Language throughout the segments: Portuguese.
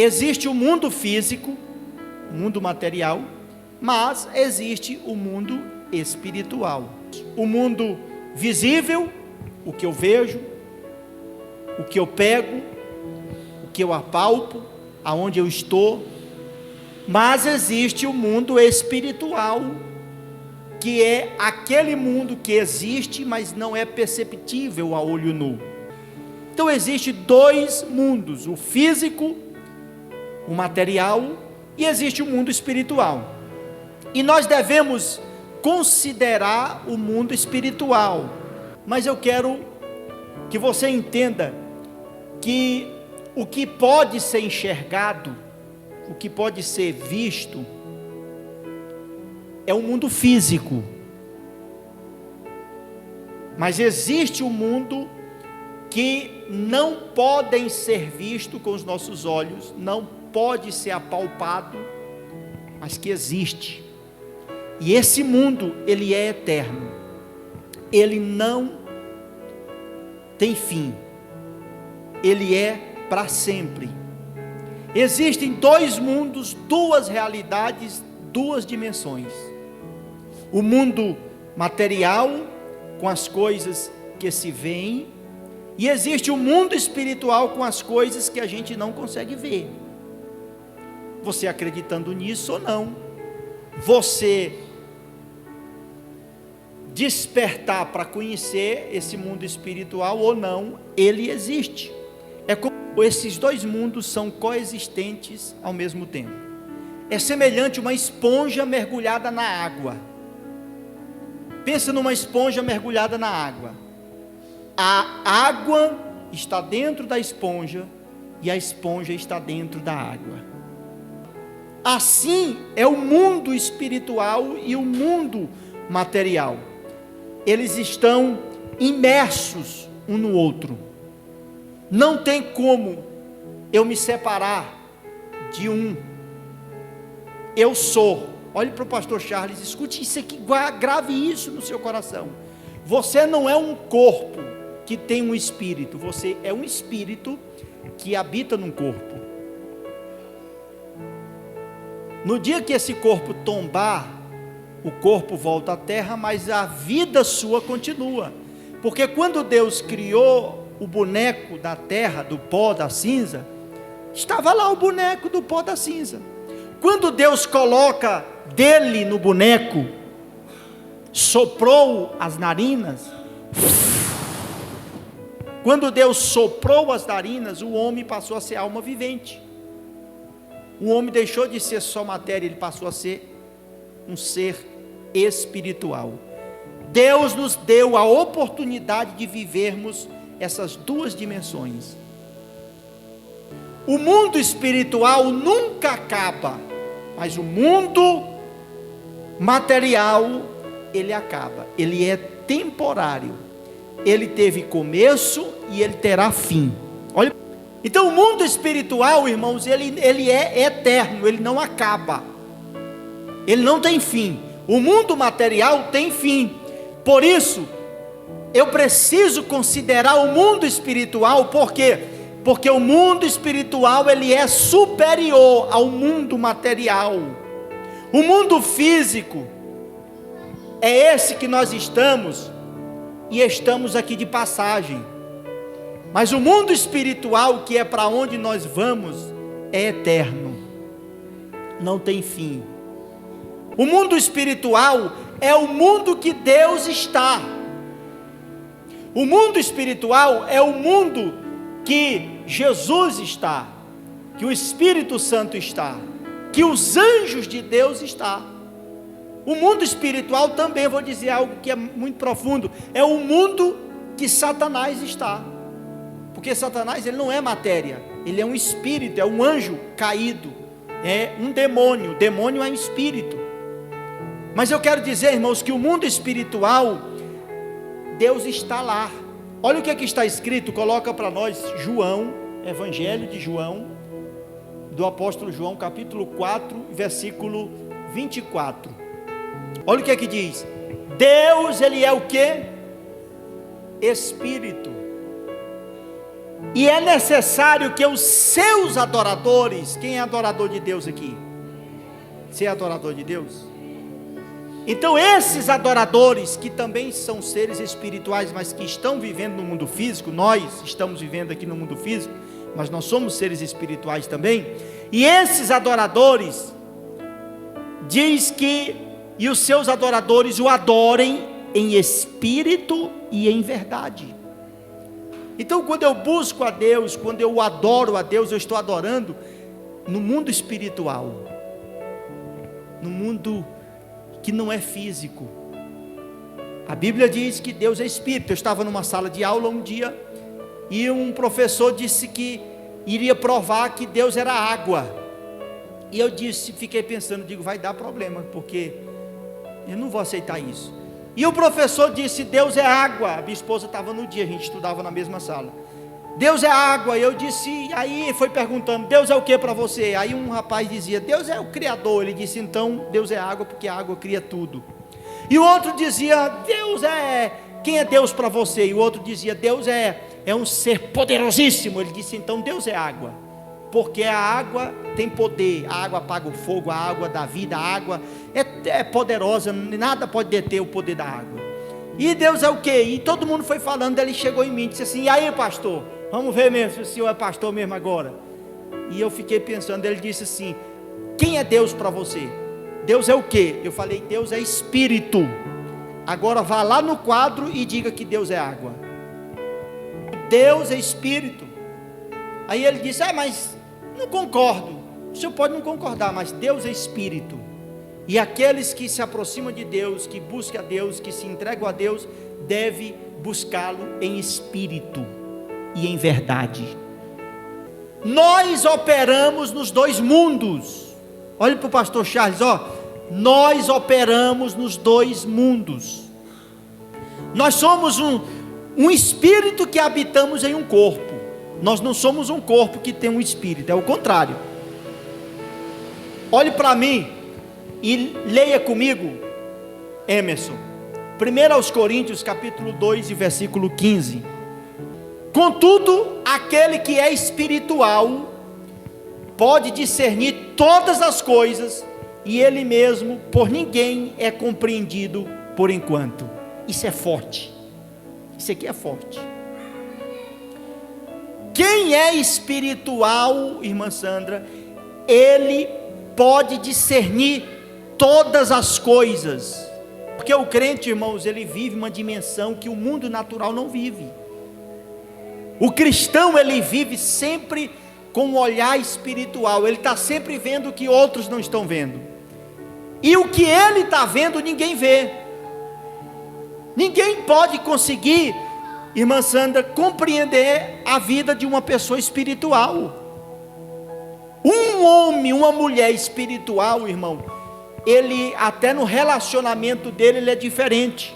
existe o mundo físico, o mundo material, mas existe o mundo espiritual. O mundo visível, o que eu vejo, o que eu pego, o que eu apalpo, aonde eu estou. Mas existe o mundo espiritual, que é aquele mundo que existe, mas não é perceptível a olho nu. Então existe dois mundos, o físico, o material, e existe o mundo espiritual. E nós devemos considerar o mundo espiritual. Mas eu quero que você entenda que o que pode ser enxergado, o que pode ser visto, é o mundo físico. Mas existe um mundo que não podem ser visto com os nossos olhos, não pode ser apalpado, mas que existe. E esse mundo, ele é eterno. Ele não tem fim. Ele é para sempre. Existem dois mundos, duas realidades, duas dimensões. O mundo material, com as coisas que se veem, e existe o mundo espiritual, com as coisas que a gente não consegue ver. Você acreditando nisso ou não, você despertar para conhecer esse mundo espiritual ou não, ele existe. É como esses dois mundos são coexistentes ao mesmo tempo. É semelhante a uma esponja mergulhada na água. Pensa numa esponja mergulhada na água. A água está dentro da esponja e a esponja está dentro da água. Assim é o mundo espiritual e o mundo material. Eles estão imersos um no outro. Não tem como eu me separar de um. Eu sou. Olhe para o pastor Charles, escute isso aqui, grave isso no seu coração. Você não é um corpo que tem um espírito, você é um espírito que habita num corpo. No dia que esse corpo tombar, o corpo volta à terra, mas a vida sua continua. Porque quando Deus criou o boneco da terra, do pó, da cinza, estava lá o boneco do pó, da cinza. Quando Deus coloca dele no boneco, soprou as narinas, quando Deus soprou as narinas, o homem passou a ser alma vivente. O homem deixou de ser só matéria, ele passou a ser um ser espiritual. Deus nos deu a oportunidade de vivermos essas duas dimensões. O mundo espiritual nunca acaba, mas o mundo material, ele acaba, ele é temporário, ele teve começo e ele terá fim. Olha, então o mundo espiritual, irmãos, ele é eterno, ele não acaba, ele não tem fim. O mundo material tem fim. Por isso eu preciso considerar o mundo espiritual. Por quê? Porque o mundo espiritual, ele é superior ao mundo material. O mundo físico é esse que nós estamos, e estamos aqui de passagem. Mas o mundo espiritual, que é para onde nós vamos, é eterno, não tem fim. O mundo espiritual é o mundo que Deus está. O mundo espiritual é o mundo que Jesus está, que o Espírito Santo está, que os anjos de Deus estão. O mundo espiritual também, vou dizer algo que é muito profundo, é o mundo que Satanás está. Porque Satanás, ele não é matéria, ele é um espírito, é um anjo caído, é um demônio. Demônio é um espírito. Mas eu quero dizer, irmãos, que o mundo espiritual, Deus está lá. Olha o que aqui está escrito, coloca para nós João, Evangelho de João, do apóstolo João, capítulo 4, versículo 24. Olha o que aqui diz: Deus, ele é o que? Espírito. E é necessário que os seus adoradores, quem é adorador de Deus aqui? Você é adorador de Deus? Então esses adoradores, que também são seres espirituais, mas que estão vivendo no mundo físico, nós estamos vivendo aqui no mundo físico, mas nós somos seres espirituais também, e esses adoradores, diz que, e os seus adoradores o adorem em espírito e em verdade. Então quando eu busco a Deus, quando eu adoro a Deus, eu estou adorando no mundo espiritual, no mundo que não é físico. A Bíblia diz que Deus é espírito. Eu estava numa sala de aula um dia, e um professor disse que iria provar que Deus era água, e eu fiquei pensando, digo, vai dar problema, porque eu não vou aceitar isso. E o professor disse, Deus é água. A minha esposa estava no dia, a gente estudava na mesma sala. Deus é água. Eu disse, aí foi perguntando, Deus é o que para você? Aí um rapaz dizia, Deus é o Criador. Ele disse, então Deus é água, porque a água cria tudo. E o outro dizia, Deus é, quem é Deus para você? E o outro dizia, Deus é um ser poderosíssimo. Ele disse, então Deus é água, porque a água tem poder, a água apaga o fogo, a água dá vida, a água é poderosa, nada pode deter o poder da água. E Deus é o quê? E todo mundo foi falando, ele chegou em mim e disse assim, e aí pastor, vamos ver mesmo se o senhor é pastor mesmo agora. E eu fiquei pensando, ele disse assim, quem é Deus para você? Deus é o quê? Eu falei, Deus é espírito. Agora vá lá no quadro e diga que Deus é água. Deus é espírito. Aí ele disse, mas não concordo. O senhor pode não concordar, mas Deus é espírito. E aqueles que se aproximam de Deus, que buscam a Deus, que se entregam a Deus, deve buscá-lo em espírito e em verdade. Nós operamos nos dois mundos. Olhe para o pastor Charles, nós operamos nos dois mundos. Nós somos um espírito que habitamos em um corpo. Nós não somos um corpo que tem um espírito, é o contrário. Olhe para mim e leia comigo, Emerson, 1 Coríntios capítulo 2 e versículo 15. Contudo, aquele que é espiritual pode discernir todas as coisas, e ele mesmo por ninguém é compreendido por enquanto. Isso é forte. Isso aqui é forte. Quem é espiritual, irmã Sandra, ele pode discernir todas as coisas, porque o crente, irmãos, ele vive uma dimensão que o mundo natural não vive. O cristão, ele vive sempre com um olhar espiritual, ele está sempre vendo o que outros não estão vendo, e o que ele está vendo ninguém vê. Ninguém pode conseguir, irmã Sandra, compreender a vida de uma pessoa espiritual. Um homem, uma mulher espiritual, irmão, ele até no relacionamento dele, ele é diferente.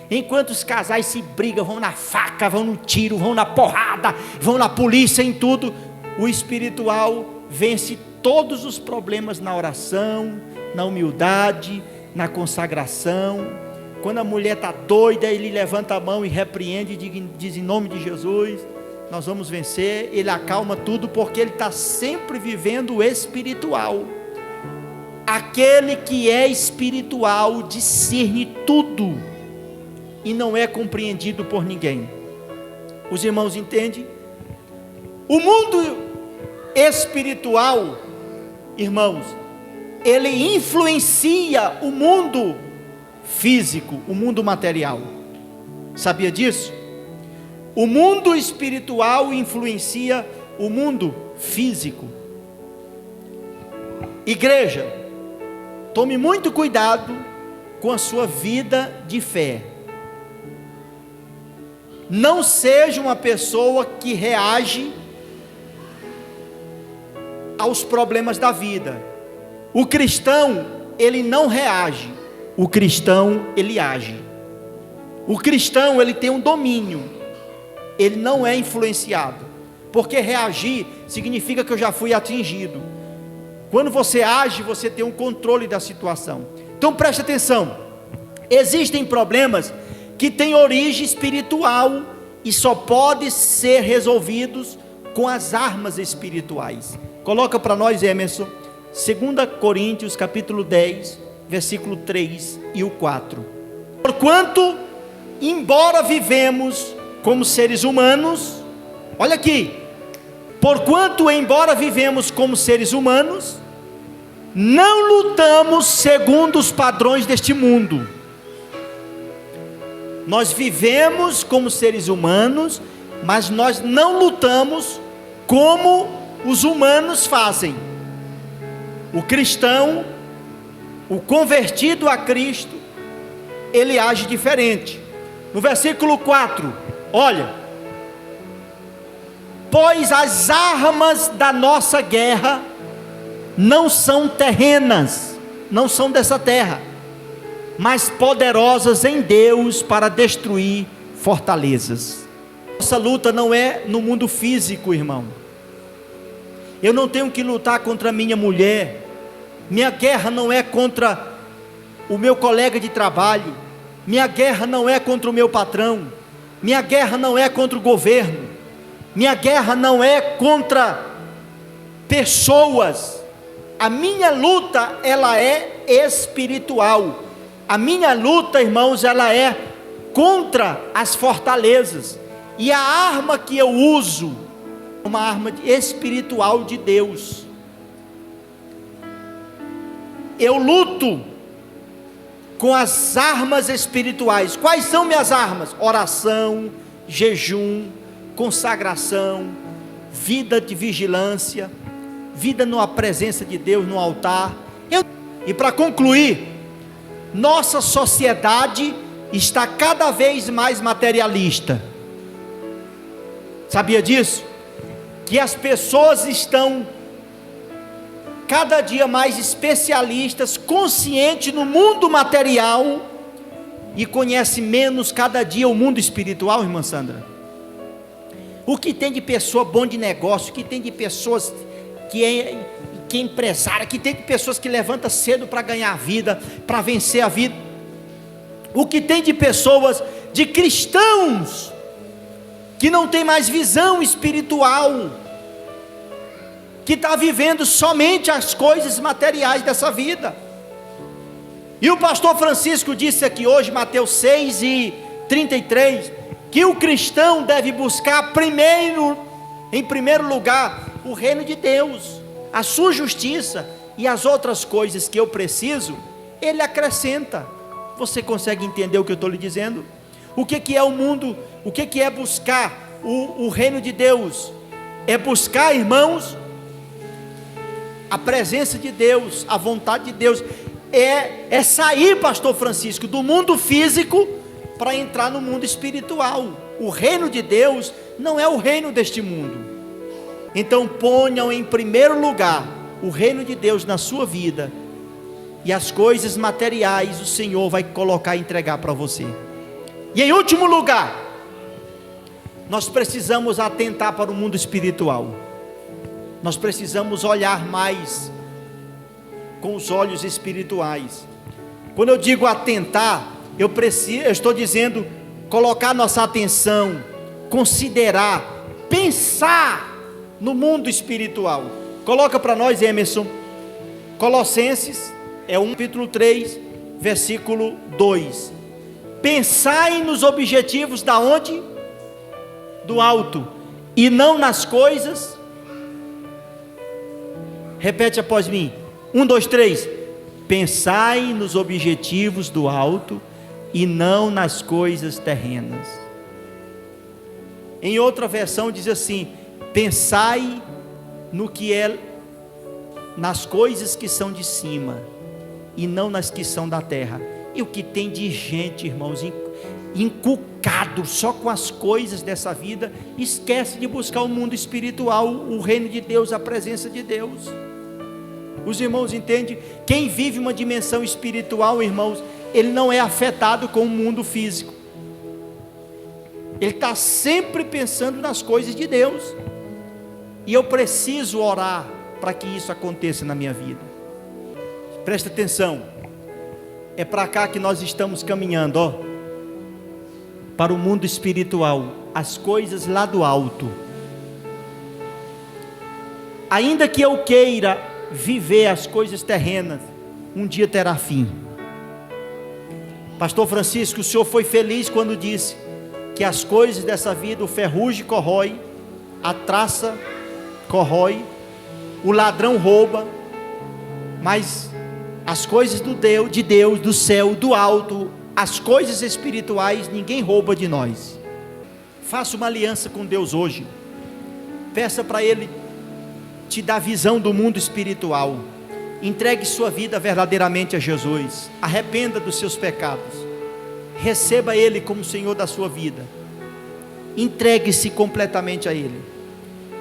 Enquanto os casais se brigam, vão na faca, vão no tiro, vão na porrada, vão na polícia, em tudo, o espiritual vence todos os problemas na oração, na humildade, na consagração. Quando a mulher está doida, ele levanta a mão e repreende e diz em nome de Jesus, nós vamos vencer. Ele acalma tudo, porque ele está sempre vivendo o espiritual. Aquele que é espiritual discerne tudo e não é compreendido por ninguém. Os irmãos entendem? O mundo espiritual, irmãos, ele influencia o mundo físico, o mundo material. Sabia disso? O mundo espiritual influencia o mundo físico. Igreja, tome muito cuidado com a sua vida de fé. Não seja uma pessoa que reage aos problemas da vida. O cristão, ele não reage. O cristão, ele age. O cristão, ele tem um domínio. Ele não é influenciado. Porque reagir significa que eu já fui atingido. Quando você age, você tem um controle da situação. Então preste atenção. Existem problemas que têm origem espiritual e só pode ser resolvidos com as armas espirituais. Coloca para nós, Emerson, 2 Coríntios capítulo 10, versículo 3 e o 4. Porquanto, embora vivemos como seres humanos, olha aqui, porquanto embora vivemos como seres humanos, não lutamos segundo os padrões deste mundo. Nós vivemos como seres humanos, mas nós não lutamos como os humanos fazem. O cristão, o convertido a Cristo, ele age diferente. No versículo 4, olha: pois as armas da nossa guerra não são terrenas, não são dessa terra, mas poderosas em Deus para destruir fortalezas. Nossa luta não é no mundo físico, irmão. Eu não tenho que lutar contra minha mulher. Minha guerra não é contra o meu colega de trabalho. Minha guerra não é contra o meu patrão. Minha guerra não é contra o governo. Minha guerra não é contra pessoas. A minha luta, ela é espiritual. A minha luta, irmãos, ela é contra as fortalezas. E a arma que eu uso é uma arma espiritual de Deus. Eu luto com as armas espirituais. Quais são minhas armas? Oração, jejum, consagração, vida de vigilância, vida na presença de Deus no altar. E para concluir, nossa sociedade está cada vez mais materialista. Sabia disso? Que as pessoas estão cada dia mais especialistas, conscientes no mundo material, e conhece menos cada dia o mundo espiritual, irmã Sandra. O que tem de pessoa bom de negócio, o que tem de pessoas que é empresária, que tem de pessoas que levantam cedo para ganhar a vida, para vencer a vida, o que tem de pessoas, de cristãos, que não tem mais visão espiritual, que está vivendo somente as coisas materiais dessa vida. E o pastor Francisco disse aqui hoje, Mateus 6:33, que o cristão deve buscar em primeiro lugar, o reino de Deus, a sua justiça, e as outras coisas que eu preciso, Ele acrescenta. Você consegue entender o que eu estou lhe dizendo? O que é o mundo? O que é buscar o reino de Deus? É buscar, irmãos, a presença de Deus, a vontade de Deus. É sair, pastor Francisco, do mundo físico para entrar no mundo espiritual. O reino de Deus não é o reino deste mundo. Então ponham em primeiro lugar o reino de Deus na sua vida, e as coisas materiais o Senhor vai colocar e entregar para você. E em último lugar, nós precisamos atentar para o mundo espiritual. Nós precisamos olhar mais com os olhos espirituais. Quando eu digo atentar, eu estou dizendo colocar nossa atenção, considerar, pensar no mundo espiritual. Coloca para nós, Emerson, Colossenses, capítulo 3, versículo 2. Pensai nos objetivos da onde? Do alto, e não nas coisas. Repete após mim, 1, 2, 3. Pensai nos objetivos do alto e não nas coisas terrenas. Em outra versão diz assim: pensai no que é, nas coisas que são de cima e não nas que são da terra. E o que tem de gente, irmãos, encucado só com as coisas dessa vida, esquece de buscar o mundo espiritual, o reino de Deus, a presença de Deus. Os irmãos entendem? Quem vive uma dimensão espiritual, irmãos, ele não é afetado com o mundo físico. Ele está sempre pensando nas coisas de Deus. E eu preciso orar para que isso aconteça na minha vida. Presta atenção. É para cá que nós estamos caminhando, ó. para o mundo espiritual, as coisas lá do alto. Ainda que eu queira viver as coisas terrenas, um dia terá fim. Pastor Francisco, o senhor foi feliz quando disse que as coisas dessa vida, o ferrugem corrói, a traça corrói, o ladrão rouba, mas as coisas de Deus, do céu, do alto, as coisas espirituais, ninguém rouba de nós. Faça uma aliança com Deus hoje, peça para Ele te dar visão do mundo espiritual, entregue sua vida verdadeiramente a Jesus, arrependa dos seus pecados, receba Ele como Senhor da sua vida, entregue-se completamente a Ele.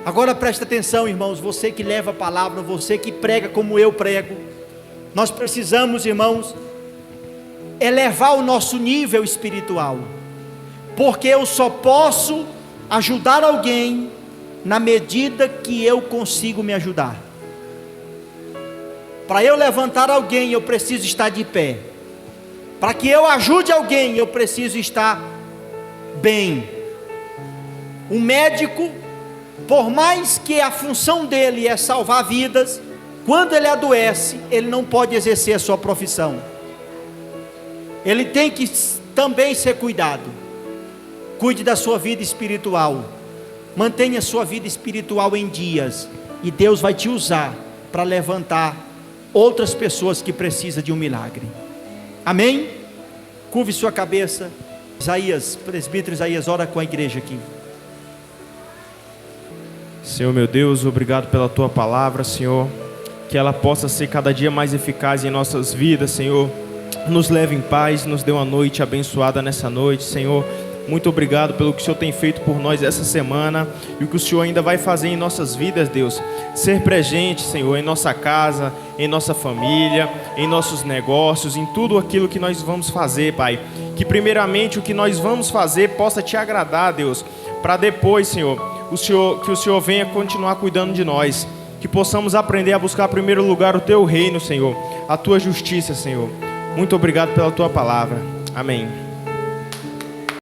Agora presta atenção, irmãos, você que leva a palavra, você que prega como eu prego, nós precisamos, irmãos, elevar o nosso nível espiritual, porque eu só posso ajudar alguém na medida que eu consigo me ajudar. Para eu levantar alguém, eu preciso estar de pé. Para que eu ajude alguém, eu preciso estar bem. Um médico, por mais que a função dele é salvar vidas, quando ele adoece, ele não pode exercer a sua profissão. Ele tem que também ser cuidado. Cuide da sua vida espiritual. Mantenha a sua vida espiritual em dias, e Deus vai te usar para levantar outras pessoas que precisam de um milagre. Amém? Curve sua cabeça. Isaías, presbítero Isaías, ora com a igreja aqui. Senhor meu Deus, obrigado pela tua palavra, Senhor, que ela possa ser cada dia mais eficaz em nossas vidas, Senhor. Nos leve em paz, nos dê uma noite abençoada nessa noite, Senhor. Muito obrigado pelo que o Senhor tem feito por nós essa semana e o que o Senhor ainda vai fazer em nossas vidas, Deus. Ser presente, Senhor, em nossa casa, em nossa família, em nossos negócios, em tudo aquilo que nós vamos fazer, Pai. Que primeiramente o que nós vamos fazer possa te agradar, Deus, para depois, Senhor, que o Senhor venha continuar cuidando de nós. Que possamos aprender a buscar em primeiro lugar o teu reino, Senhor, a tua justiça, Senhor. Muito obrigado pela tua palavra. Amém.